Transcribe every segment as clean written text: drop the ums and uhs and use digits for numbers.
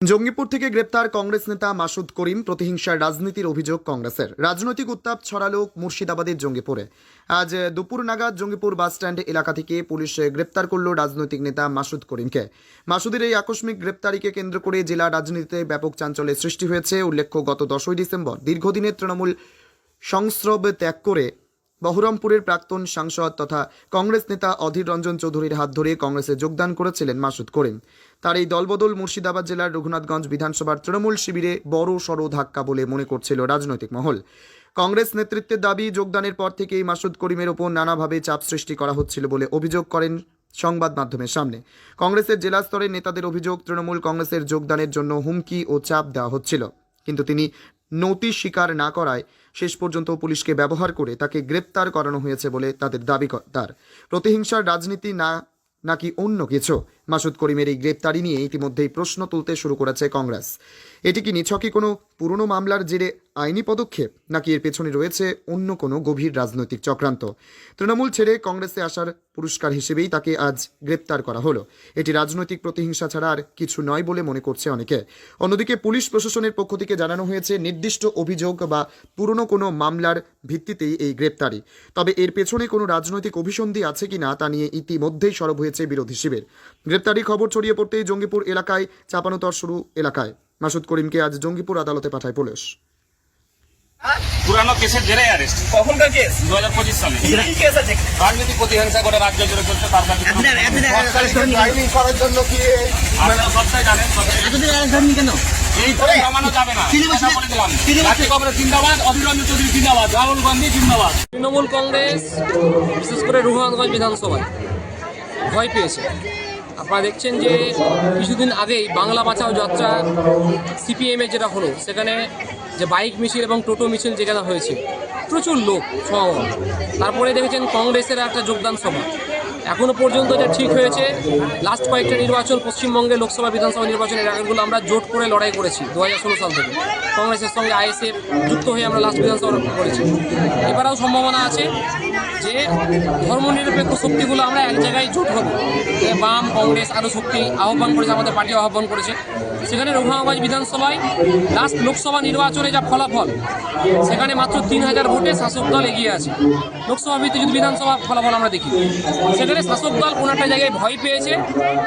জঙ্গিপুর থেকে গ্রেপ্তার কংগ্রেস নেতা মাসুদ করিম। প্রতিহিংসার রাজনীতির অভিযোগ কংগ্রেসের। রাজনৈতিক উত্তাপ ছড়ালো মুর্শিদাবাদের জঙ্গিপুরে। আজ দুপুর নাগাদ জঙ্গিপুর বাসস্ট্যান্ড এলাকা থেকে পুলিশ গ্রেপ্তার করল রাজনৈতিক নেতা মাসুদ করিমকে। মাসুদের এই আকস্মিক গ্রেপ্তারিকে কেন্দ্র করে জেলা রাজনীতিতে ব্যাপক চাঞ্চল্যের সৃষ্টি হয়েছে। উল্লেখ্য, গত 10ই ডিসেম্বর দীর্ঘদিনের তৃণমূল সংস্রব ত্যাগ করে বহরমপুরের প্রাক্তন সাংসদ তথা কংগ্রেস নেতা অধীর রঞ্জন চৌধুরীর হাত ধরে কংগ্রেসে যোগদান করেছিলেন মাসুদ করিম। তার এই দলবদল মুর্শিদাবাদ জেলার রঘুনাথগঞ্জ বিধানসভার তৃণমূল শিবিরে বড় সড় ধাক্কা বলে মনে করছিল রাজনৈতিক মহল। কংগ্রেস নেতৃত্বের দাবি, যোগদানের পর থেকেই মাসুদ করিমের ওপর নানাভাবে চাপ সৃষ্টি করা হচ্ছিল বলে অভিযোগ করেন সংবাদ মাধ্যমের সামনে। কংগ্রেসের জেলা স্তরের নেতাদের অভিযোগ, তৃণমূল কংগ্রেসের যোগদানের জন্য হুমকি ও চাপ দেওয়া হচ্ছিল, কিন্তু তিনি নতি স্বীকার না করায় শেষ পর্যন্ত পুলিশকে ব্যবহার করে তাকে গ্রেপ্তার করানো হয়েছে বলে তাদের দাবি। তার প্রতিহিংসার রাজনীতি নাকি অন্য কিছু? মাসুদ করিমের এই গ্রেপ্তারি নিয়ে ইতিমধ্যেই প্রশ্ন তুলতে শুরু করেছে কংগ্রেস। এটি কি নিছকই কোনো পুরনো মামলার জেরে আইনি পদক্ষেপ, নাকি এর পেছনে রয়েছে অন্য কোনো গভীর রাজনৈতিক চক্রান্ত? তৃণমূল ছেড়ে কংগ্রেসে আসার পুরস্কার হিসেবেই তাকে আজ গ্রেপ্তার করা হলো। এটি রাজনৈতিক প্রতিহিংসা ছাড়া আর কিছু নয় বলে মনে করছে অনেকে। অন্যদিকে পুলিশ প্রশাসনের পক্ষ থেকে জানানো হয়েছে, নির্দিষ্ট অভিযোগ বা পুরনো কোনো মামলার ভিত্তিতেই এই গ্রেপ্তারি। তবে এর পেছনে কোনো রাজনৈতিক অভিসন্ধি আছে কিনা তা নিয়ে ইতিমধ্যেই সরব হয়েছে বিরোধী শিবির। গ্রেপ্তারি খবর ছড়িয়ে পড়তেই জঙ্গিপুর এলাকায় চাপানোতর শুরু এলাকায়। মাসুদ করিমকে আজ জঙ্গিপুর আদালতে পাঠায় পুলিশ। পুরানো কেসের জেরে অ্যারেস্ট। কখনকার কেস? 2025 সালে। কি কেস আছে? রাজনৈতিক প্রতিহিংসা করে রাজ্য জুড়ে চলছে, তার কাছে ড্রাইভিং করার জন্য কি আপনারা সবটাই জানেন। এতদিন অ্যারেস্ট হয়নি কেন? এই তো জামানো যাবে না, কথা বলে দিলাম। জাতীয় কংগ্রেস জিন্দাবাদ, অধীর রঞ্জন চৌধুরী জিন্দাবাদ, রাহুল গান্ধী জিন্দাবাদ। তৃণমূল কংগ্রেস বিশেষ করে রঘুনাথগঞ্জ বিধানসভায় ভয় পেয়েছে। আপনারা দেখছেন যে কিছুদিন আগেই বাংলা বাঁচাও যাত্রা সিপিএমের যেটা হলো, সেখানে যে বাইক মিছিল এবং টোটো মিছিল যেখানে হয়েছে, প্রচুর লোক সমাগম। তারপরে দেখেছেন কংগ্রেসের একটা যোগদান সভা। এখনও পর্যন্ত যা ঠিক হয়েছে, লাস্ট কয়েকটা নির্বাচন, পশ্চিমবঙ্গে লোকসভা বিধানসভা নির্বাচনের আগেগুলো আমরা জোট করে লড়াই করেছি 2016 সাল থেকে। কংগ্রেসের সঙ্গে আইএসএফ যুক্ত হয়ে আমরা লাস্ট বিধানসভা করেছি। এবারেও সম্ভাবনা আছে যে ধর্মনিরপেক্ষ শক্তিগুলো আমরা এক জায়গায় জোট হব। বাম, কংগ্রেস আরও শক্তি আহ্বান করেছে, আমাদের পার্টি আহ্বান করেছে। সেখানে রঘুনাথগঞ্জ বিধানসভায় লাস্ট লোকসভা নির্বাচনে যা ফলাফল, সেখানে মাত্র 3000 ভোটে শাসক দল এগিয়ে আছে। লোকসভা ভিত্তিক যদি বিধানসভা ফলাফল আমরা দেখি, সেখানে শাসক দল কোনো একটা জায়গায় ভয় পেয়েছে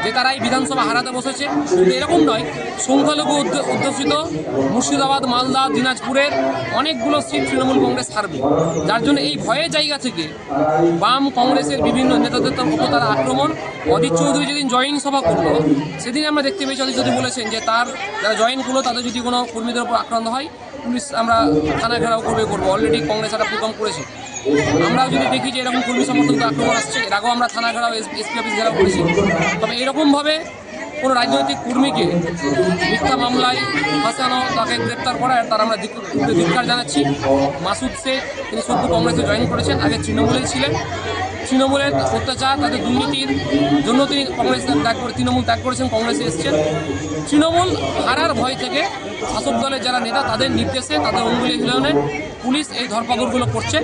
যে তারা এই বিধানসভা হারাতে বসেছে। কিন্তু এরকম নয়, সংখ্যালঘু অধ্যুষিত মুর্শিদাবাদ, মালদা, দিনাজপুরের অনেকগুলো সিট তৃণমূল কংগ্রেস হারবে। যার জন্য এই ভয়ের জায়গা থেকে বাম, কংগ্রেসের বিভিন্ন নেতাদের উপর তারা আক্রমণ। অধীর চৌধুরী যেদিন জয়েনিং সভা করলো, সেদিন আমরা দেখতে পেয়েছি অধীর চৌধুরী বলেছেন যে তার যারা জয়েন করলো তাদের যদি কোনো কর্মীদের উপর আক্রান্ত হয়, পুলিশ আমরা থানা ঘেরাও করবো। অলরেডি কংগ্রেস একটা প্রোগ্রাম করেছে। আমরাও যদি দেখি যে এরকম কর্মী সমর্থকদের আক্রমণ আসছে, এর আগেও আমরা থানা ঘেরাও, এসপি অফিস ঘেরাও করেছি। তবে এরকমভাবে কোনো রাজনৈতিক কর্মীকে মিথ্যা মামলায় ফাঁসানো, তাকে গ্রেপ্তার করার তার আমরা ধিক্কার জানাচ্ছি। মাসুদ শেখ, তিনি সদ্য কংগ্রেসে জয়েন করেছেন, আগে তৃণমূলেই ছিলেন। তৃণমূলের অত্যাচার, তাদের দুর্নীতির জন্য তিনি কংগ্রেস ত্যাগ করে তৃণমূল ত্যাগ করেছেন, কংগ্রেসে এসেছেন। তৃণমূল হারার ভয় থেকে শাসক দলের যারা নেতা, তাদের নির্দেশে, তাদের অঙ্গুলি হিলনে পুলিশ এই ধরপাকড়গুলো করছে।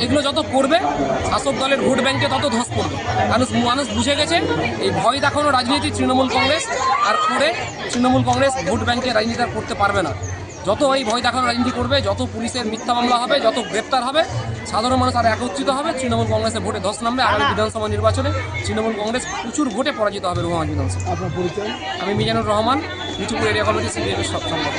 এগুলো যত করবে, শাসক দলের ভোট ব্যাংকে তত ধস পড়বে। মানুষ বুঝে গেছে এই ভয় দেখানো রাজনীতি তৃণমূল কংগ্রেস আর করে তৃণমূল কংগ্রেস ভোট ব্যাংকে রাজনীতি আর করতে পারবে না। যত এই ভয় দেখানো রাজনীতি করবে, যত পুলিশের মিথ্যা মামলা হবে, যত গ্রেপ্তার হবে, সাধারণ মানুষ আর একত্রিত হবে, তৃণমূল কংগ্রেসের ভোটে ধস নামবে। আগামী বিধানসভা নির্বাচনে তৃণমূল কংগ্রেস প্রচুর ভোটে পরাজিত হবে রঘুনাথগঞ্জ বিধানসভা। আপনার পরিচয়? আমি মিজানুর রহমান, মিঠুপুর এরিয়া কমিটি সিপিএমের সম্পাদক।